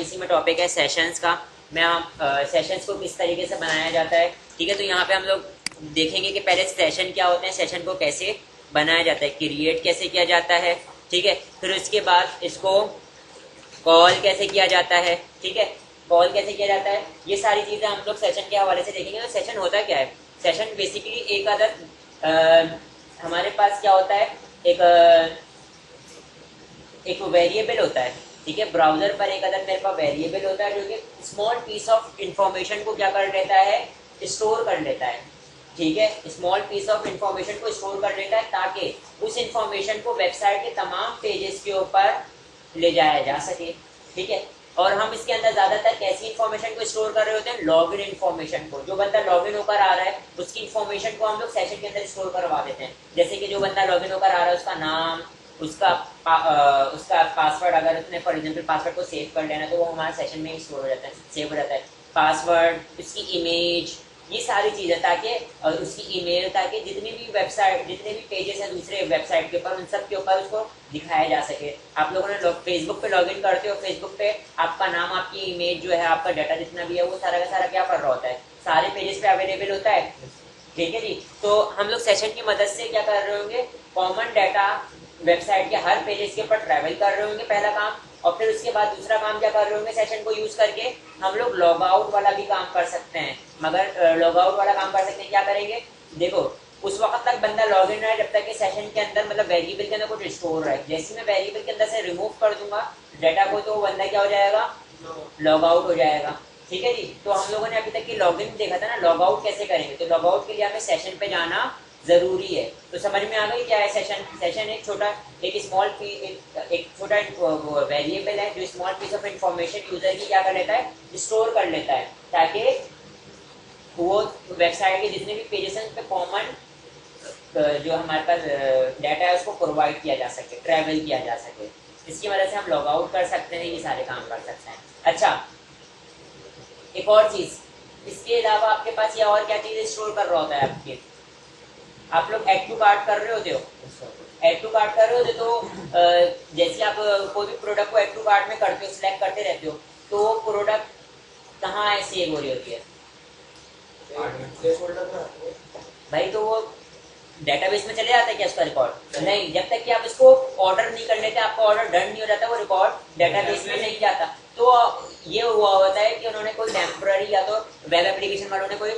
इसी में टॉपिक है सेशंस का। मैं सेशंस को किस तरीके से बनाया जाता है, ठीक है। तो यहाँ पे हम लोग देखेंगे कि पहले सेशन क्या होते हैं, सेशन को कैसे बनाया जाता है, क्रिएट कैसे किया जाता है, ठीक है। फिर उसके बाद इसको कॉल कैसे किया जाता है, ठीक है, कॉल कैसे किया जाता है, ये सारी चीज़ें हम लोग सेशन के हवाले से देखेंगे। तो सेशन होता क्या है, सेशन बेसिकली एक अदर हमारे पास क्या होता है, एक वेरिएबल होता है, ठीक है। ब्राउजर पर एक अदर मेरे पास वेरिएबल होता है जो कि स्मॉल पीस ऑफ इंफॉर्मेशन को क्या कर लेता है, स्टोर कर लेता है, ठीक है। स्मॉल पीस ऑफ इंफॉर्मेशन को स्टोर कर लेता है ताकि उस इंफॉर्मेशन को वेबसाइट के तमाम पेजेस के ऊपर ले जाया जा सके, ठीक है। और हम इसके अंदर ज्यादातर कैसी इंफॉर्मेशन को स्टोर कर रहे होते हैं, लॉगिन इंफॉर्मेशन को। जो बंदा लॉगिन होकर आ रहा है उसकी इंफॉर्मेशन को हम लोग सेशन के अंदर स्टोर करवा देते हैं। जैसे कि जो बंदा लॉगिन होकर आ रहा है उसका नाम, उसका पासवर्ड, अगर उसने फॉर एग्जांपल पासवर्ड को सेव कर लेना तो वो हमारे सेशन में ही स्टोर हो जाता है, सेव हो जाता है। पासवर्ड, उसकी इमेज, ये सारी चीज़ें, ताकि उसकी ईमेल, ताकि जितनी भी वेबसाइट, जितने भी पेजेस हैं दूसरे वेबसाइट के ऊपर, उन सब के ऊपर उसको दिखाया जा सके। आप लोगों ने फेसबुक पे लॉगिन करते हो, फेसबुक पे आपका नाम, आपकी इमेज जो है, आपका डाटा जितना भी है वो सारा का सारा क्या कर रहा होता है, सारे पेजेस पे अवेलेबल होता है, ठीक है जी। तो हम लोग सेशन की मदद से क्या कर रहे होंगे, कॉमन डाटा वेबसाइट के हर पेजेस के ऊपर ट्रैवल कर रहे होंगे, पहला काम। और फिर उसके बाद दूसरा काम क्या कर रहे होंगे, सेशन को यूज करके हम लोग लॉग आउट वाला भी काम कर सकते हैं। मगर लॉग आउट वाला काम कर सकते हैं, क्या करेंगे, देखो उस वक्त तक बंदा लॉग इन रहे जब तक कि सेशन के अंदर, मतलब वेरिएबल के अंदर कुछ स्टोर रहे। जैसे मैं वेरिएबल के अंदर से रिमूव कर दूंगा डाटा को, तो बंदा क्या हो जाएगा, लॉग आउट हो जाएगा, ठीक है जी। तो हम लोगों ने अभी तक की लॉग इन देखा था ना, लॉग आउट कैसे करेंगे। तो लॉग आउट के लिए हमें सेशन पे जाना जरूरी है। तो समझ में आ गई क्या है सेशन। सेशन एक छोटा वेरिएबल है जो small piece of information user की क्या कर लेता है, स्टोर कर लेता है, ताकि वो वेबसाइट के जितने भी पेजेस हैं उस पर कॉमन जो हमारे पास डाटा है उसको प्रोवाइड किया जा सके, ट्रैवल किया जा सके। इसकी वजह से हम लॉग आउट कर सकते हैं, ये सारे काम कर सकते हैं। अच्छा, एक और चीज, इसके अलावा आपके पास ये और क्या चीज स्टोर कर रहा होता है आपके, आप लोग ऐड टू कार्ट कर रहे होते हो, ऐड टू कार्ट कर रहे होते तो जैसे आप कोई भी प्रोडक्ट को ऐड टू कार्ट में करते हो, सिलेक्ट करते रहते हो, तो प्रोडक्ट कहाँ सेव हो रही होती है भाई, तो वो डेटाबेस में चले जाता है क्या उसका रिकॉर्ड, नहीं। जब तक कि आप इसको ऑर्डर नहीं कर लेते, आपका ऑर्डर डन नहीं हो जाता, वो रिकॉर्ड डेटाबेस में नहीं जाता। तो ये हुआ होता है कि उन्होंने कोई टेम्पररी, या तो वेब एप्लीकेशन वालों ने कोई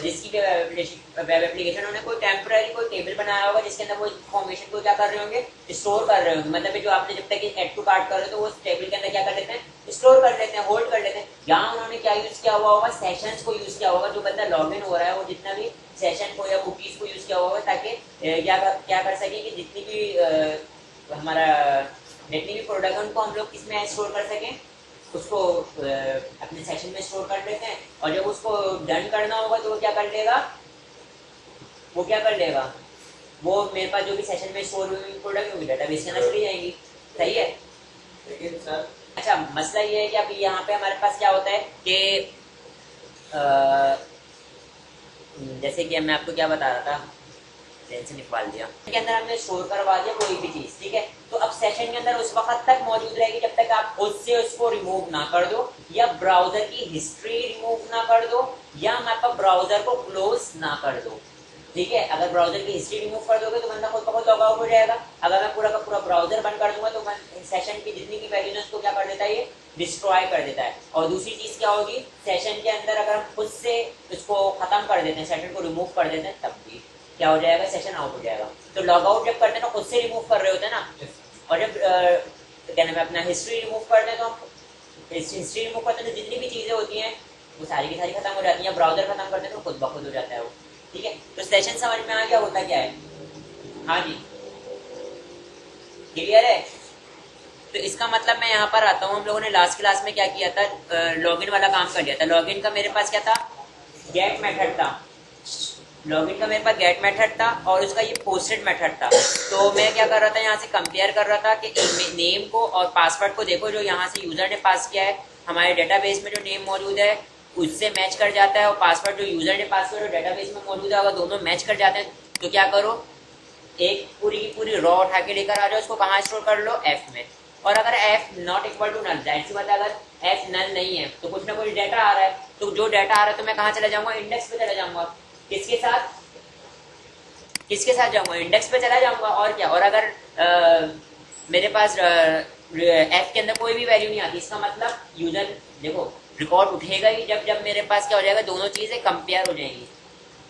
जिसकी वेब एप्लीकेशन उन्होंने कोई टेम्पररी कोई टेबल बनाया होगा जिसके अंदर वो इन्फॉर्मेशन को क्या कर रहे होंगे, स्टोर कर रहे होंगे। मतलब जो आपने जब तक ऐड टू कार्ट कर रहे हो तो वो टेबल के अंदर क्या कर लेते हैं, स्टोर कर लेते हैं, होल्ड कर लेते हैं। यहाँ उन्होंने क्या यूज किया हुआ होगा, सेशंस को यूज किया होगा। जो बंदा लॉग इन हो रहा है वो जितना भी सेशन को या कुकीज को यूज किया होगा, ताकि क्या कर सके कि जितनी भी हमारा जितनी भी प्रोडक्ट है उनको हम लोग किसमें स्टोर कर सकें, उसको अपने सेशन में स्टोर कर लेते हैं। और जब उसको डन करना होगा तो वो क्या कर लेगा, वो मेरे पास जो भी सेशन में स्टोर हुई प्रोडक्ट होगी डेटाबेस के अंदर चली जाएंगी, सही है। लेकिन सर अच्छा, मसला ये है कि अभी यहाँ पे हमारे पास क्या होता है कि जैसे कि मैं आपको क्या बता रहा था, से निकाल दिया के अंदर हमने स्टोर करवा दिया कोई भी चीज, ठीक है। तो अब सेशन के अंदर उस वक्त तक मौजूद रहेगी जब तक आप खुद से उसको रिमूव ना कर दो, या ब्राउजर की हिस्ट्री रिमूव ना कर दो, या आपका ब्राउजर को क्लोज ना कर दो, ठीक है। अगर ब्राउजर की हिस्ट्री रिमूव कर दोगे तो बंदा खुद ब खुद लॉग आउट हो जाएगा। अगर मैं पूरा का पूरा ब्राउजर बंद कर दूंगा तो सेशन की जितनी भी वैल्यू है उसको क्या कर देता है, ये डिस्ट्रॉय कर देता है। और दूसरी चीज क्या होगी, सेशन के अंदर अगर हम खुद से उसको खत्म कर देते हैं, सेशन को रिमूव कर देते हैं, तब भी क्या हो जाएगा, सेशन आउट हो जाएगा। तो लॉग आउट जब करते हैं ना, खुद से रिमूव कर रहे होते हैं ना, और जब क्या नाम है अपना हिस्ट्री रिमूव करते हैं, तो हम हिस्ट्री रिमूव करते हैं तो जितनी भी चीजें होती हैं वो सारी की सारी खत्म हो जाती है। ब्राउजर खत्म करते हैं तो खुद ब खुद हो जाता है वो, ठीक है। तो सेशन समझ में आ गया होता क्या है, हाँ जी, क्लियर है। तो इसका मतलब मैं यहाँ पर आता हूँ, हम लोगों ने लास्ट क्लास में क्या किया था, लॉगिन वाला काम कर लिया था। लॉगिन का मेरे पास क्या था, गेट मेथड था, लॉगिन का मेरे पास गेट मेथड था, और उसका ये पोस्टेड मेथड था। तो मैं क्या कर रहा था, यहाँ से कंपेयर कर रहा था कि नेम को और पासवर्ड को देखो, जो यहाँ से यूजर ने पास किया है हमारे डेटाबेस में जो नेम मौजूद है उससे मैच कर जाता है, और पासवर्ड जो यूजर ने पास किया डेटाबेस में मौजूद है, अगर दोनों मैच कर जाते हैं तो क्या करो, एक पूरी की पूरी रॉ उठा के लेकर आ जाओ, उसको कहाँ स्टोर कर लो, एफ में, और अगर F not equal to null, जाहिर सी बात है अगर एफ नल नहीं है तो कुछ ना कुछ डाटा आ रहा है, तो जो डाटा आ रहा है तो मैं कहाँ चला जाऊंगा, इंडेक्स पे चला जाऊंगा। किसके साथ, किसके साथ जाऊंगा, इंडेक्स पे चला जाऊंगा। और क्या, और अगर मेरे पास एफ के अंदर कोई भी वैल्यू नहीं आती, इसका मतलब यूजर देखो रिकॉर्ड उठेगा ही जब जब मेरे पास क्या हो जाएगा, दोनों चीजें कंपेयर हो जाएंगी,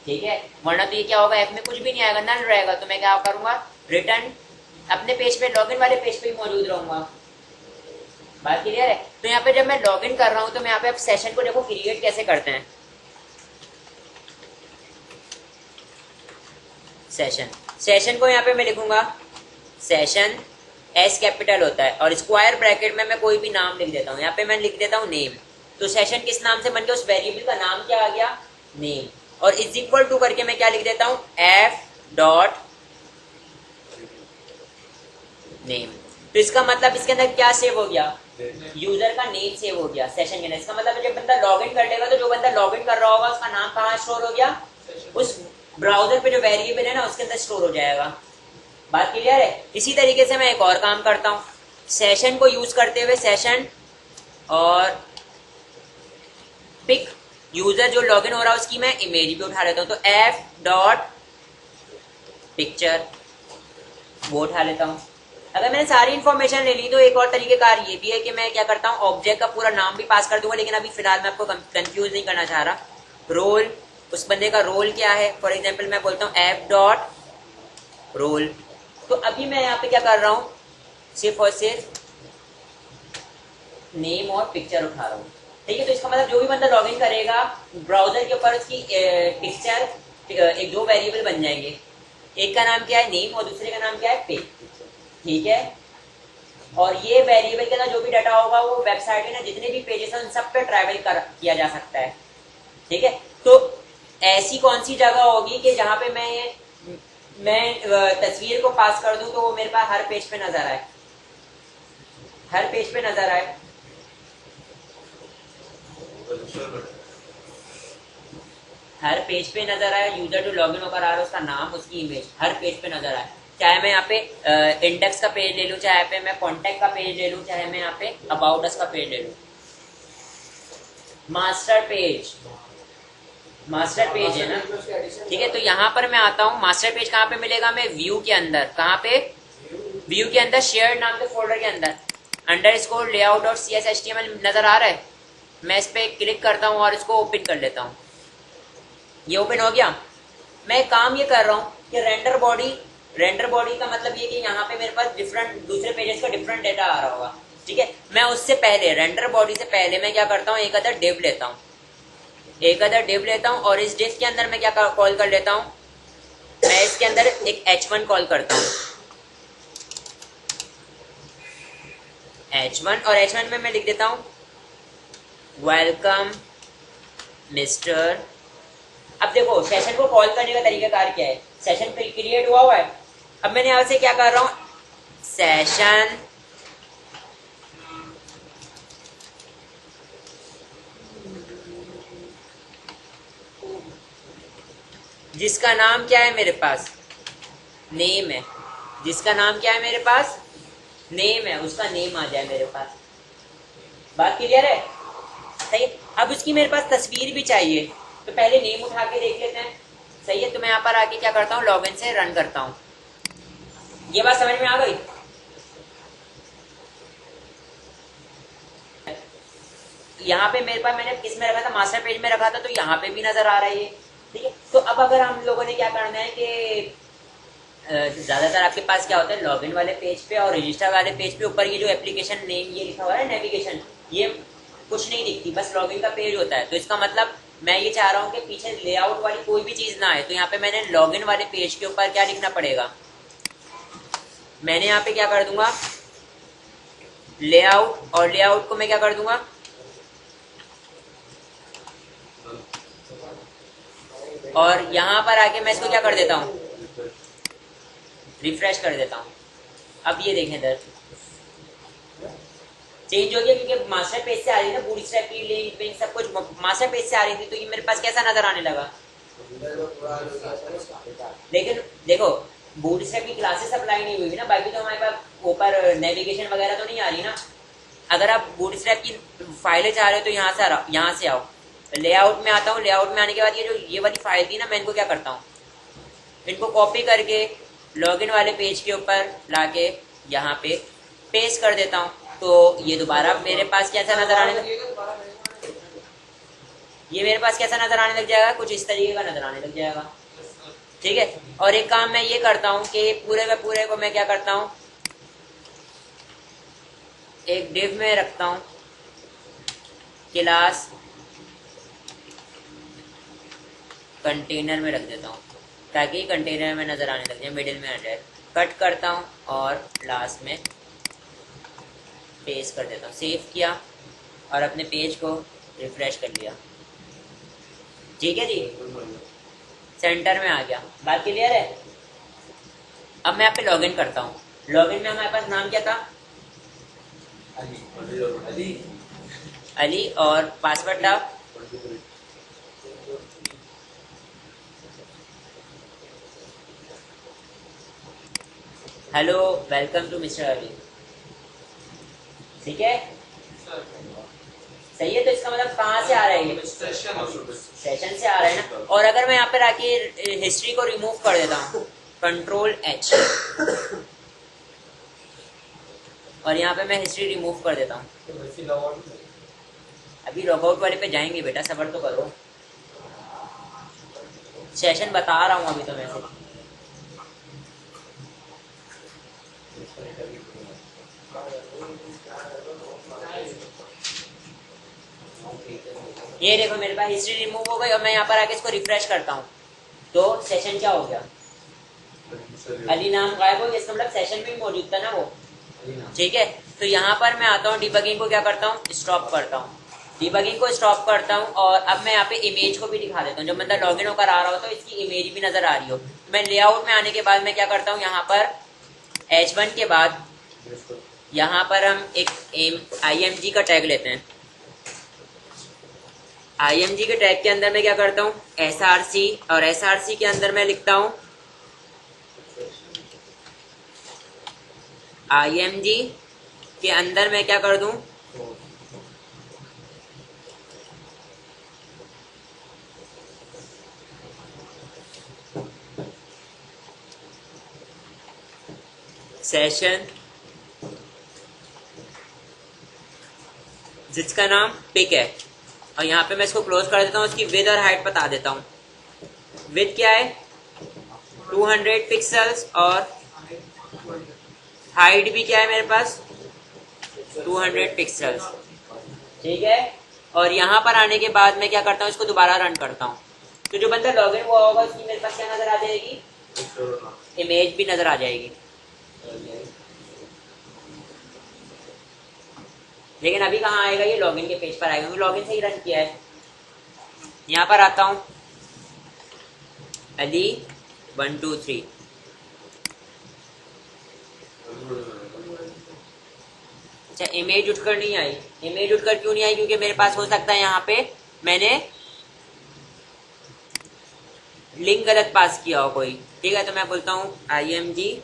ठीक है। वरना तो ये क्या होगा, एफ में कुछ भी नहीं आएगा, नल रहेगा, तो मैं क्या करूंगा, रिटर्न अपने पेज पे, लॉगिन वाले पेज पे ही मौजूद रहूंगा। बात क्लियर है। तो यहाँ पे जब मैं लॉगिन कर रहा हूँ तो मैं यहाँ पे अब सेशन को देखो क्रिएट कैसे करते हैं। सेशन को यहाँ पे मैं लिखूंगा सेशन, एस कैपिटल होता है और स्क्वायर ब्रैकेट में मैं कोई भी नाम लिख देता हूँ। यहाँ पे मैं लिख देता हूँ नेम। तो सेशन किस नाम से बन गया, उस वेरिएबल का नाम क्या आ गया, नेम। और इज इक्वल टू करके मैं क्या लिख देता हूँ, एफ डॉट नेम। तो इसका मतलब इसके अंदर क्या सेव हो गया, यूजर का नेम सेव हो गया सेशन के अंदर। इसका मतलब जब बंदा लॉगिन कर लेगा तो जो बंदा लॉगिन कर रहा होगा उसका नाम कहाँ स्टोर हो गया, उस ब्राउजर पे जो वेरिएबल है ना उसके अंदर स्टोर हो जाएगा। बात क्लियर है। इसी तरीके से मैं एक और काम करता हूँ, सेशन को यूज करते हुए सेशन और पिक, यूजर जो लॉगिन हो रहा है उसकी मैं इमेज भी उठा लेता हूँ। तो एफ डॉट पिक्चर वो उठा लेता हूँ। अगर मैंने सारी इन्फॉर्मेशन ले ली तो एक और तरीकेकार ये भी है कि मैं क्या करता हूँ, ऑब्जेक्ट का पूरा नाम भी पास कर दूंगा, लेकिन अभी फिलहाल मैं आपको कंफ्यूज नहीं करना चाह रहा। रोल, उस बंदे का रोल क्या है, फॉर एग्जाम्पल मैं बोलता हूँ एफ डॉट रोल। तो अभी मैं यहाँ पे क्या कर रहा हूँ, सिर्फ और सिर्फ नेम और पिक्चर उठा रहा हूँ, ठीक है। तो इसका मतलब जो भी बंदा लॉगिन करेगा ब्राउजर के ऊपर उसकी पिक्चर, एक दो वेरिएबल बन जाएंगे, एक का नाम क्या है नेम और दूसरे का नाम क्या है पिक, ठीक है। और ये वेरिएबल के अंदर जो भी डाटा होगा वो वेबसाइट में ना जितने भी पेजेस हैं उन सब पे ट्रैवल किया जा सकता है, ठीक है। तो ऐसी कौन सी जगह होगी कि जहां पे मैं तस्वीर को पास कर दूं तो वो मेरे पास हर पेज पे नजर आए, हर पेज पे नजर आए। हर पेज पे नजर आए, यूजर जो लॉगिन होकर आ रहा है उसका नाम, उसकी इमेज हर पेज पे नजर आए। चाहे मैं यहाँ पे इंडेक्स का पेज ले लूँ, चाहे पे मैं कॉन्टेक्ट का पेज ले लूँ, चाहे मैं यहाँ पे अबाउट अस का पेज ले लूँ। मास्टर पेज, मास्टर पेज है ना, ठीक है। तो यहाँ पर मैं आता हूँ, मास्टर पेज कहाँ पे मिलेगा, मैं व्यू के अंदर, कहाँ पे, व्यू के अंदर शेयर नाम के फोल्डर के अंदर अंडरस्कोर लेआउट और CSHTML नजर आ रहा है। मैं इस पे क्लिक करता हूँ और इसको ओपन कर लेता हूँ। ये ओपन हो गया। मैं काम ये कर रहा हूँ कि रेंडर बॉडी का मतलब ये कि यहाँ पे मेरे पास डिफरेंट दूसरे पेजेस का डिफरेंट डेटा आ रहा होगा, ठीक है। मैं उससे पहले, रेंडर बॉडी से पहले मैं क्या करता हूँ, एक अदर डिव लेता हूँ, एक अदर डिव लेता हूँ और इस डिव के अंदर मैं क्या कॉल कर लेता हूँ, मैं इसके अंदर एक h1 कॉल करता हूँ, h1। और h1 में मैं लिख देता हूँ वेलकम मिस्टर। अब देखो सेशन को कॉल करने का तरीकाकार क्या है, सेशन क्रिएट हुआ है। अब मैंने यहां से क्या कर रहा हूं, सेशन जिसका नाम क्या है मेरे पास, नेम है, जिसका नाम क्या है मेरे पास, नेम है, उसका नेम आ जाए मेरे पास। बात क्लियर है, सही है। अब उसकी मेरे पास तस्वीर भी चाहिए, तो पहले नेम उठा के देख लेते हैं, सही है। तो मैं यहाँ पर आके क्या करता हूँ, लॉगिन से रन करता हूँ। ये बात समझ में आ गई। यहाँ पे मेरे पास मैंने किस में रखा था, मास्टर पेज में रखा था, तो यहाँ पे भी नजर आ रहा है ये, ठीक है। तो अब अगर हम लोगों ने क्या करना है कि ज्यादातर आपके पास क्या होता है, लॉगिन वाले पेज पे और रजिस्टर वाले पेज पे ऊपर ये जो एप्लीकेशन नेम ये लिखा हुआ है नेविगेशन, ये कुछ नहीं दिखती, बस लॉगिन का पेज होता है। तो इसका मतलब मैं ये चाह रहा हूँ कि पीछे लेआउट वाली कोई भी चीज ना आए, तो यहाँ पे मैंने लॉगिन वाले पेज के ऊपर क्या लिखना पड़ेगा, मैंने यहाँ पे क्या कर दूंगा, लेआउट, और लेआउट को मैं क्या कर दूंगा, और यहाँ पर आके मैं इसको क्या कर देता हूँ, रिफ्रेश कर देता हूँ। अब ये देखें इधर चेंज हो गया, क्योंकि मास्टर पेज से आ रही थी ना, पूरी स्टेप की लिंक सब कुछ मास्टर पेज से आ रही थी, तो ये मेरे पास कैसा नजर आने लगा। लेकिन देखो बूटस्ट्रैप की क्लासेस अप्लाई नहीं हुई ना, बाकी तो हमारे पास ऊपर नेविगेशन वगैरह तो नहीं आ रही ना। अगर आप बूटस्ट्रैप की फाइलें चाह रहे हो तो यहाँ से आओ, लेआउट में आता हूँ। लेआउट में आने के बाद ये वाली फाइल थी ना, मैं इनको क्या करता हूँ, इनको कॉपी करके लॉगिन वाले पेज के ऊपर लाके यहाँ पे पेस्ट कर देता हूँ। तो ये दोबारा मेरे पास कैसा नजर आने लग जाएगा, कुछ इस तरीके का नजर आने लग जाएगा। ठीक है, और एक काम मैं ये करता हूँ कि पूरे का पूरे को मैं क्या करता हूँ, एक डिव में रखता हूँ, क्लास कंटेनर में रख देता हूँ, ताकि कंटेनर में नजर आने लग जाए, मिडिल में आ जाए। कट करता हूँ और लास्ट में पेस्ट कर देता हूँ। सेव किया और अपने पेज को रिफ्रेश कर लिया। ठीक है जी, सेंटर में आ गया। बात क्लियर है? अब मैं यहाँ पे लॉगिन करता हूँ। लॉगिन में हमारे पास नाम क्या था, अली, और पासवर्ड था hello welcome to mister Ali. ठीक है, सही है। तो इसका मतलब कहाँ से आ रहा है, ये सेशन से आ रहा है ना। और अगर मैं यहाँ पे आके हिस्ट्री को रिमूव कर देता हूँ, कंट्रोल H, और यहाँ पे मैं हिस्ट्री रिमूव कर देता हूँ। अभी लॉगआउट वाले पे जाएंगे बेटा, सबर तो करो। सेशन बता रहा हूँ अभी तो मैं से। ये देखो मेरे पास हिस्ट्री रिमूव हो गई और मैं यहाँ पर आके इसको रिफ्रेश करता हूँ तो सेशन क्या हो गया, अली नाम गायब हो गया। इसका मतलब सेशन में मौजूद था ना वो। ठीक है, तो यहाँ पर मैं आता हूँ, डिबगिंग को क्या करता हूँ, स्टॉप करता हूँ। डिबगिंग को स्टॉप करता हूँ और अब मैं यहाँ पे इमेज को भी दिखा देता हूँ। जब बंदा लॉगिन होकर आ रहा हो तो इसकी इमेज भी नजर आ रही हो। मैं लेआउट में आने के बाद मैं क्या करता हूँ, यहाँ पर H1 के बाद यहाँ पर हम एक IMG का टैग लेते हैं। IMG के टैग के अंदर मैं क्या करता हूँ, SRC, और SRC के अंदर मैं लिखता हूँ IMG के अंदर मैं क्या कर दूं, सेशन जिसका नाम पिक है, और यहाँ पे मैं इसको क्लोज कर देता हूँ। इसकी विड्थ और हाइट बता देता हूँ। विड्थ क्या है 200 पिक्सल्स, और हाइट भी क्या है मेरे पास 200 पिक्सल्स। ठीक है, और यहाँ पर आने के बाद मैं क्या करता हूँ, इसको दोबारा रन करता हूँ। तो जो बंदा लॉगिन हुआ होगा उसकी मेरे पास क्या नजर आ जाएगी, इमेज भी नजर आ जाएगी। लेकिन अभी कहाँ आएगा, ये लॉगिन के पेज पर आएगा, क्योंकि लॉगिन से ही रन किया है। यहाँ पर आता हूँ, अली 1 2 3। अच्छा, इमेज उठकर नहीं आई। इमेज उठकर क्यों नहीं आई, क्योंकि मेरे पास हो सकता है यहाँ पे मैंने लिंक गलत पास किया हो कोई। ठीक है, तो मैं बोलता हूँ IMG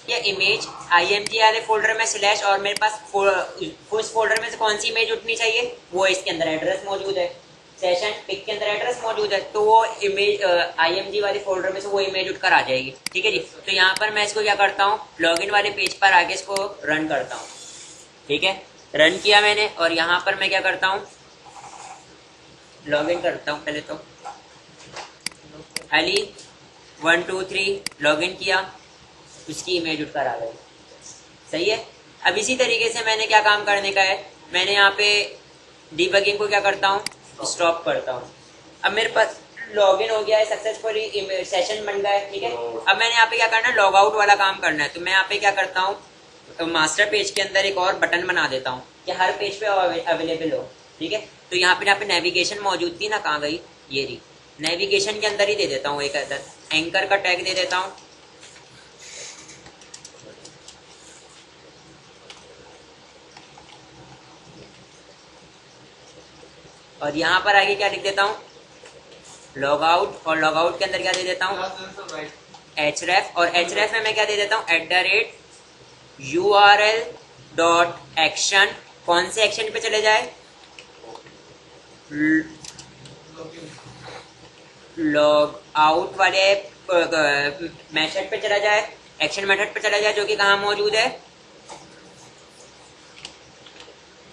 या इमेज IMG वाले फोल्डर में स्लैश, और मेरे पास उस फोल्डर में से कौन सी इमेज उठनी चाहिए, वो इसके अंदर एड्रेस मौजूद है। सेशन पिक के अंदर एड्रेस मौजूद है, तो वो इमेज IMG वाले फोल्डर में से वो इमेज उठकर आ जाएगी। ठीक है जी, तो यहाँ पर मैं इसको क्या करता हूँ, लॉगिन वाले पेज पर आके इसको रन करता हूँ। ठीक है, रन किया मैंने, और यहाँ पर मैं क्या करता हूँ, लॉगिन करता हूँ। पहले तो अली 1 2 3 लॉगिन किया, उसकी इमेज उठकर आ गई। सही है। अब इसी तरीके से मैंने क्या काम करने का है, मैंने यहाँ पे डिबगिंग को क्या करता हूँ, स्टॉप करता हूँ। अब मेरे पास लॉगिन हो गया है सक्सेसफुली, सेशन बन गया है। ठीक है, अब मैंने यहाँ पे क्या करना है, लॉग आउट वाला काम करना है। तो मैं यहाँ पे क्या करता हूँ, तो मास्टर पेज के अंदर एक और बटन बना देता हूँ कि हर पेज पे अवेलेबल हो। ठीक है, तो यहाँ पे नेविगेशन मौजूद थी ना, कहाँ गई, ये रही, नेविगेशन के अंदर ही दे देता हूँ एक अदर एंकर का टैग दे देता हूँ। और यहाँ पर आगे क्या लिख देता हूँ, लॉग आउट, और लॉग आउट के अंदर क्या दे देता हूँ, href, और href में मैं क्या दे देता हूँ, @url.action, कौन से एक्शन पे चले जाए, लॉग आउट वाले मेथड पे चला जाए, एक्शन मेथड पे चला जाए, जो कि कहाँ मौजूद है,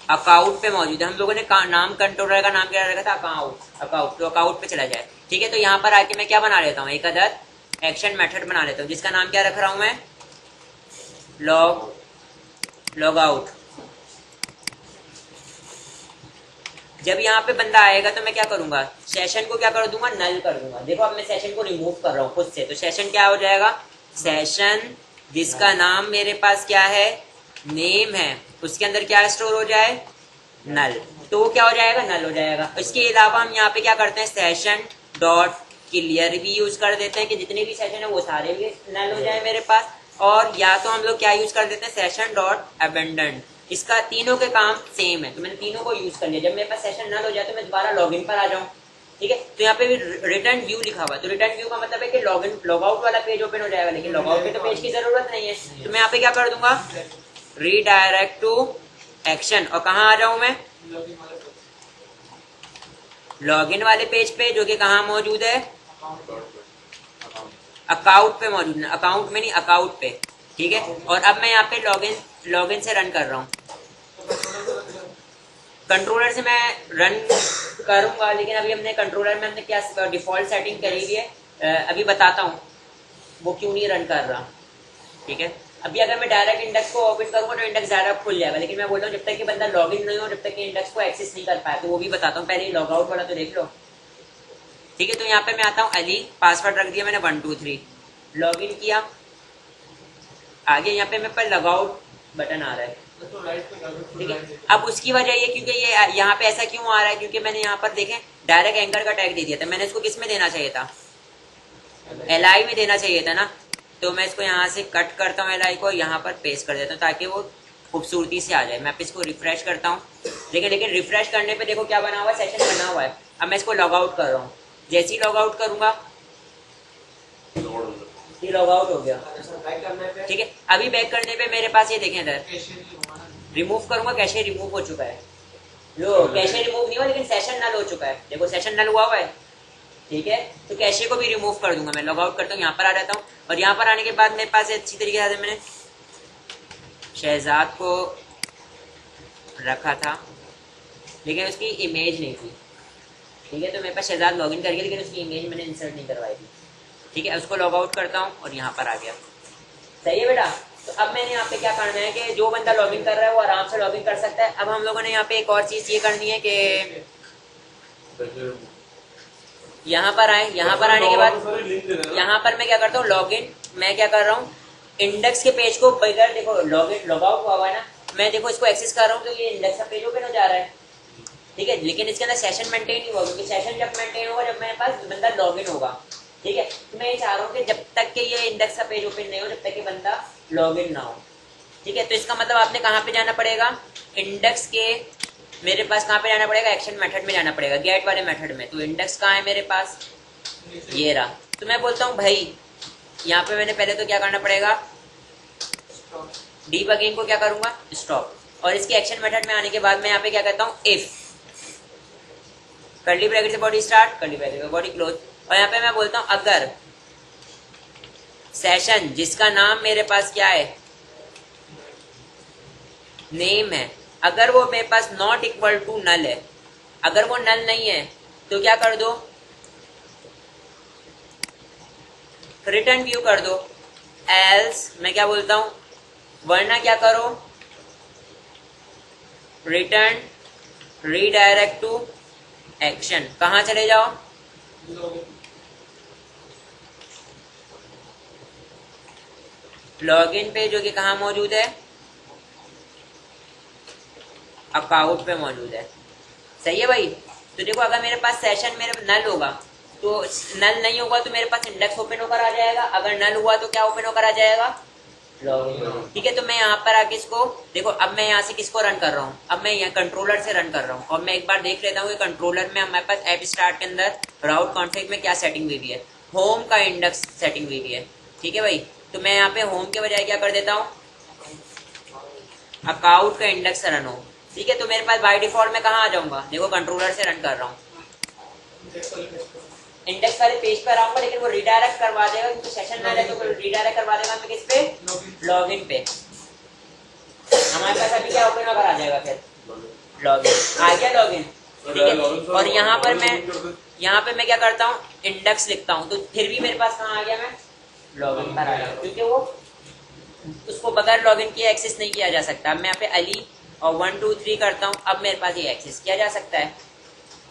अकाउंट पे मौजूद है। हम लोगों ने नाम कंट्रोलर का नाम क्या रखा था, अकाउंट, तो अकाउंट पे चला जाए। ठीक है, तो यहाँ पर आके मैं क्या बना लेता हूँ, एक अदर एक्शन मेथड बना लेता हूँ, जिसका नाम क्या रख रहा हूँ मैं, लॉग आउट। जब यहाँ पे बंदा आएगा तो मैं क्या करूंगा, सेशन को क्या कर दूंगा, नल कर दूंगा। देखो अब मैं सेशन को रिमूव कर रहा हूँ खुद से, तो सेशन क्या हो जाएगा, सेशन जिसका नाम मेरे पास क्या है, नेम है, उसके अंदर क्या स्टोर हो जाए, नल, तो वो क्या हो जाएगा, नल हो जाएगा। इसके अलावा हम यहाँ पे क्या करते हैं, सेशन डॉट क्लियर भी यूज कर देते हैं कि जितने भी सेशन है वो सारे भी नल हो जाए मेरे पास। और या तो हम लोग क्या यूज कर देते हैं, सेशन डॉट अबेंडन। इसका तीनों के काम सेम है, तो मैंने तीनों को यूज कर लिया। जब मेरे पास सेशन नल हो जाए तो मैं दोबारा लॉगिन पर आ जाऊँ। ठीक है, तो यहाँ पे भी रिटर्न व्यू लिखा हुआ है, तो रिटर्न व्यू का मतलब है कि लॉगिन लॉग आउट वाला पेज ओपन हो जाएगा, लेकिन लॉग आउट पे तो पेज की जरूरत नहीं है। तो मैं यहाँ पे क्या कर दूंगा, रीडायरेक्ट टू एक्शन, और कहाँ आ जाऊं मैं, लॉगिन वाले पेज पे, जो कि कहाँ मौजूद है, अकाउंट पे मौजूद है, अकाउंट में नहीं, अकाउंट पे। ठीक है, और अब मैं यहाँ पे लॉगिन से रन कर रहा हूँ, कंट्रोलर से मैं रन करूंगा, लेकिन अभी हमने कंट्रोलर में हमने क्या डिफॉल्ट सेटिंग करी हुई है, अभी बताता हूँ वो क्यों नहीं रन कर रहा। ठीक है, अभी अगर मैं डायरेक्ट इंडेक्स को ओपन करूंगा तो इंडेक्स डायरेक्ट खुल जाएगा, लेकिन मैं बोल रहा हूँ जब तक कि बंदा लॉगिन नहीं हो, जब तक कि इंडेक्स को एक्सेस नहीं कर पाया, तो वो भी बताता हूँ। पहले लॉग आउट वाला तो देख लो। ठीक है, तो यहाँ पे मैं आता हूँ अली, पासवर्ड रख दिया मैंने 1 2 3, लॉगिन किया, आगे यहाँ पे मेरे पास लॉग आउट बटन आ रहा है। ठीक है, अब उसकी वजह ये, क्योंकि ये यहाँ पे ऐसा क्यों आ रहा है, क्योंकि मैंने यहाँ पर देखें डायरेक्ट एंकर का टैग दे दिया था। मैंने इसको किस में देना चाहिए था, एलआई में देना चाहिए था ना। तो मैं इसको यहाँ से कट करता हूँ, एलआई को यहाँ पर पेस्ट कर देता हूँ, ताकि वो खूबसूरती से आ जाए। मैं इसको रिफ्रेश करता हूँ, लेकिन रिफ्रेश करने पे देखो क्या बना हुआ है, सेशन बना हुआ है। अब मैं इसको लॉग आउट कर रहा हूँ, जैसे ही लॉग आउट करूंगा ये लॉग आउट हो गया। ठीक है, अभी बैक करने पे मेरे पास ये देखें इधर, रिमूव करूंगा, कैशे रिमूव हो चुका है। लो कैशे रिमूव नहीं हुआ, लेकिन सेशन नल हो चुका है। देखो सेशन नल हुआ हुआ है। ठीक है, तो कैशे को भी रिमूव कर दूंगा। मैं लॉग आउट करता हूँ, यहाँ पर आ जाता हूँ, और यहाँ पर आने के बाद मेरे पास अच्छी तरीके से मैंने शहजाद को रखा था, लेकिन उसकी इमेज नहीं थी। ठीक है, तो मेरे पास शहजाद लॉगिन कर गया, लेकिन उसकी इमेज मैंने इंसर्ट नहीं करवाई थी। ठीक है, उसको लॉग आउट करता हूँ और यहाँ पर आ गया। सही है बेटा। तो अब मैंने यहाँ पे क्या करना है कि जो बंदा लॉगिन कर रहा है वो आराम से लॉगिन कर सकता है। अब हम लोगों ने यहाँ पे एक और चीज ये करनी है कि यहाँ पर आए, यहाँ पर आने के बाद यहाँ पर मैं क्या करता हूँ, लॉगिन, मैं क्या कर रहा हूँ, इंडेक्स के पेज को बगैर, देखो लॉगिन लॉग आउट हुआ है ना, मैं देखो इसको एक्सेस कर रहा हूँ, तो ये इंडेक्स का पेज ओपन हो जा रहा है। ठीक है, लेकिन इसके अंदर सेशन मेंटेन नहीं होगा, क्योंकि सेशन जब मेंटेन होगा जब मेरे पास बंदा लॉगिन होगा। ठीक है, तो मैं ये चाह रहा हूँ कि जब तक कि ये इंडेक्स का पेज ओपन नहीं हो, जब तक कि बंदा लॉगिन ना हो। ठीक है, तो इसका मतलब आपने कहाँ पे जाना पड़ेगा, इंडेक्स के, मेरे पास कहाँ पे जाना पड़ेगा, एक्शन मेथड में जाना पड़ेगा, गेट वाले मेथड में। तो इंडेक्स कहाँ है मेरे पास, ये रहा। तो मैं बोलता हूँ भाई यहाँ पे मैंने पहले तो क्या करना पड़ेगा, डीबगिंग को क्या करूंगा, स्टॉप, और इसके एक्शन मेथड में आने के बाद मैं यहाँ पे क्या कहता हूँ, इफ कर्ली ब्रैकेट से बॉडी स्टार्ट, कर्ली ब्रैकेट से बॉडी क्लोज, और यहाँ पे मैं बोलता हूँ अगर सेशन जिसका नाम मेरे पास क्या है, नेम है, अगर वो मेरे पास नॉट इक्वल टू नल है, अगर वो नल नहीं है तो क्या कर दो, रिटर्न व्यू कर दो। एल्स मैं क्या बोलता हूं, वरना क्या करो, रिटर्न रीडायरेक्ट टू एक्शन। कहां चले जाओ, लॉगिन पे, जो कि कहां मौजूद है, अकाउंट पे मौजूद है। सही है भाई। तो देखो अगर मेरे पास सेशन मेरे नल होगा तो नल नहीं होगा तो मेरे पास इंडेक्स ओपन होकर आ जाएगा, अगर नल हुआ तो क्या ओपन होकर आ जाएगा, लॉगिन। ठीक है, तो मैं यहाँ पर आके इसको देखो, अब मैं यहाँ से किसको रन कर रहा हूँ, अब मैं यहाँ कंट्रोलर से रन कर रहा हूँ और मैं एक बार देख लेता हूँ कि कंट्रोलर में हमारे पास ऐप स्टार्ट के अंदर राउट कॉन्फ़िग में क्या सेटिंग हुई है, होम का इंडेक्स सेटिंग हुई है। ठीक है भाई, तो मैं यहाँ पे होम के बजाय क्या कर देता हूँ, अकाउंट का इंडेक्स रन हो। ठीक है, तो मेरे पास बाय डिफॉल्ट में कहाँ आ जाऊंगा, देखो कंट्रोलर से रन कर रहा हूँ, इंडेक्स वाले पेज पर आऊंगा, लेकिन वो रिडायरेक्ट करवा देगा क्योंकि सेशन ना है, तो रिडायरेक्ट करवा देगा मैं किस पे, लॉगिन पे। हमारे पास अभी क्या ओपन होकर आ जाएगा, फिर लॉगिन आ गया, लॉगिन। ठीक है, और यहाँ पे मैं क्या करता हूँ, इंडेक्स लिखता हूँ, तो फिर भी मेरे पास कहाँ आ गया, मैं लॉगिन पर आ गया, क्योंकि वो उसको बगैर लॉगिन किए एक्सेस नहीं किया जा सकता। अब मैं यहाँ पे अली और 1 2 3 करता हूँ, अब मेरे पास ये एक्सेस किया जा सकता है।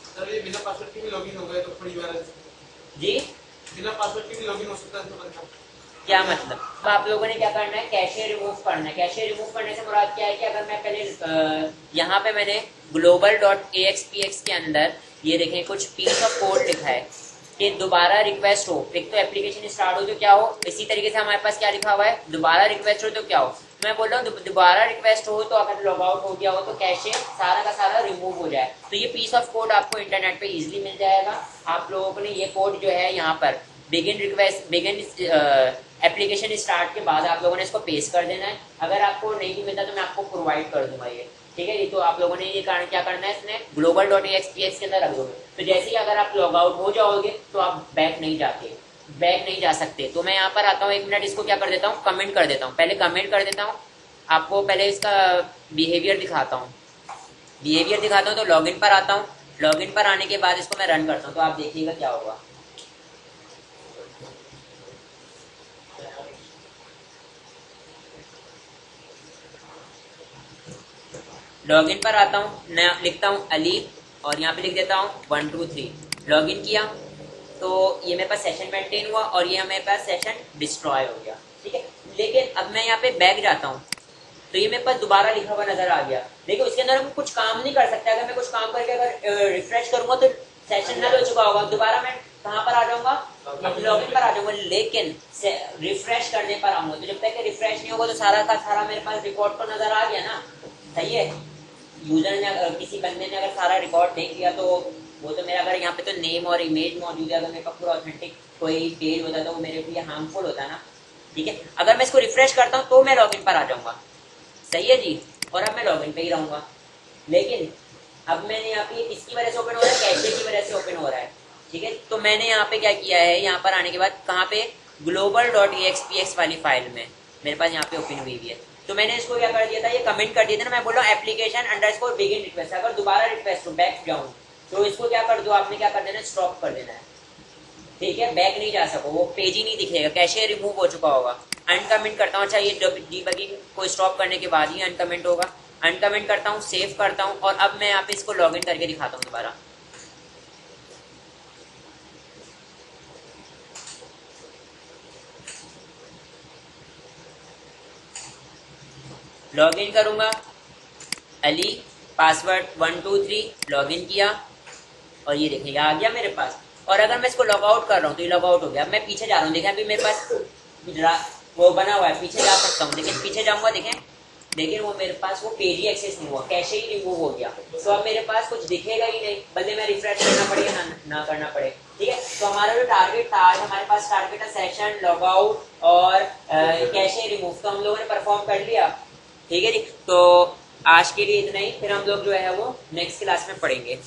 सर ये बिना पासवर्ड के भी लॉगिन हो गए तो थोड़ी बार जी, बिना पासवर्ड के भी लॉगिन हो सकता है। क्या मतलब, अब आप लोगों ने क्या करना है, कैशे रिमूव करना है। कैशे रिमूव करने से मुराद क्या है कि अगर मैं पहले यहाँ पे मैंने global.axpx के अंदर ये देखें कुछ पीस ऑफ कोड लिखा है कि दोबारा रिक्वेस्ट हो, एक तो एप्लीकेशन स्टार्ट हो तो क्या हो, इसी तरीके से हमारे पास क्या लिखा हुआ है, दोबारा रिक्वेस्ट हो तो क्या हो। मैं बोल रहा हूँ दोबारा रिक्वेस्ट हो तो अगर लॉग आउट हो गया हो तो कैशे सारा का सारा रिमूव हो जाए। तो ये पीस ऑफ कोड आपको इंटरनेट पे इजीली मिल जाएगा। आप लोगों को ये कोड जो है यहाँ पर बिगिन एप्लीकेशन स्टार्ट के बाद आप लोगों ने इसको पेस्ट कर देना है। अगर आपको नहीं भी मिलता तो मैं आपको प्रोवाइड कर दूंगा ये। ठीक है, ये तो आप लोगों ने ये क्या करना है, इसने global.axpx के अंदर रख दो। तो जैसे ही अगर आप लॉग आउट हो जाओगे तो आप बैक नहीं जा सकते। तो मैं यहाँ पर आता हूँ, 1 मिनट इसको क्या कर देता हूँ, कमेंट कर देता हूँ। पहले कमेंट कर देता हूँ, आपको पहले इसका बिहेवियर दिखाता हूँ। तो लॉगिन पर आता हूँ, लॉगिन पर आने के बाद इसको मैं रन करता हूँ, तो आप देखिएगा क्या होगा। लॉगिन पर आता हूँ, मैं लिखता हूँ अली और यहाँ पे लिख देता हूँ 1 2 3। लॉगिन किया तो ये मेरे पास सेशन मेंटेन हुआ और ये मेरे पास सेशन डिस्ट्रॉय हो गया। ठीक है, लेकिन अब मैं यहाँ पे बैक जाता हूँ तो ये मेरे पास दोबारा लिखा हुआ नजर आ गया। देखिए उसके अंदर हम कुछ काम नहीं कर सकते। अगर मैं कुछ काम करके अगर रिफ्रेश करूंगा तो सेशन नल हो चुका होगा, दोबारा मैं कहाँ पर आ जाऊंगा, लॉगिन पर आ जाऊंगा। लेकिन रिफ्रेश करने पर आऊंगा तो जब तक रिफ्रेश नहीं होगा तो सारा का सारा मेरे पास रिकॉर्ड तो नजर आ गया ना। सही है, यूजर ने अगर किसी बंदे ने अगर सारा रिकॉर्ड देख लिया तो वो तो मेरा, अगर यहाँ पे तो नेम और इमेज मौजूद है, अगर मेरे पास पूरा ऑथेंटिक कोई पेज होता तो वो मेरे लिए हार्मफुल होता ना। ठीक है, अगर मैं इसको रिफ्रेश करता हूँ तो मैं लॉगिन पर आ जाऊंगा। सही है जी, और अब मैं लॉगिन पे ही रहूंगा। लेकिन अब मैंने यहाँ पे किसकी वजह से ओपन हो रहा है, कैशे की वजह से ओपन हो रहा है। ठीक है, तो मैंने यहाँ पे क्या किया है, यहाँ पर आने के बाद कहाँ पे global.axpx वाली फाइल में मेरे पास यहाँ पे ओपन हुई है। तो मैंने इसको क्या कर दिया था, ये कमेंट कर दिया था ना, मैं बोल रहा हूँ एप्लीकेशन अंडरस्कोर बिगिन रिक्वेस्ट। अगर दोबारा रिक्वेस्ट हो बैक जाऊँ तो इसको क्या कर दो, आपने क्या कर देना, स्टॉप कर देना है। ठीक है, बैक नहीं जा सको, वो पेज ही नहीं दिखेगा, कैशे रिमूव हो चुका होगा। अनकमेंट करता हूँ, अच्छा ये डीबगिंग को स्टॉप करने के बाद ही अनकमेंट होगा। अनकमेंट करता हूँ, सेव करता हूँ और अब मैं यहाँ पे इसको लॉगिन करके दिखाता हूँ दोबारा। लॉगिन करूंगा, अली पासवर्ड 1 2 3 लॉगिन किया और ये देखिए आ गया मेरे पास। और अगर मैं इसको लॉग आउट कर रहा हूँ तो ये लॉग आउट हो गया। मैं पीछे जा रहा हूँ, देखें अभी मेरे पास वो बना हुआ है, पीछे जा सकता हूँ, लेकिन पीछे जाऊंगा देखें, लेकिन वो मेरे पास वो पेज ही एक्सेस नहीं हुआ, कैशे ही रिमूव हो गया। तो अब मेरे पास कुछ दिखेगा ही नहीं, भले मैं रिफ्रेश करना पड़े ना करना पड़े। ठीक है, तो हमारा जो टारगेट था, हमारे पास टारगेट है सेशन लॉग आउट और कैशे रिमूव, तो हम लोगों ने परफॉर्म कर लिया। ठीक है जी, तो आज के लिए इतना ही, फिर हम लोग जो है वो नेक्स्ट क्लास में पढ़ेंगे।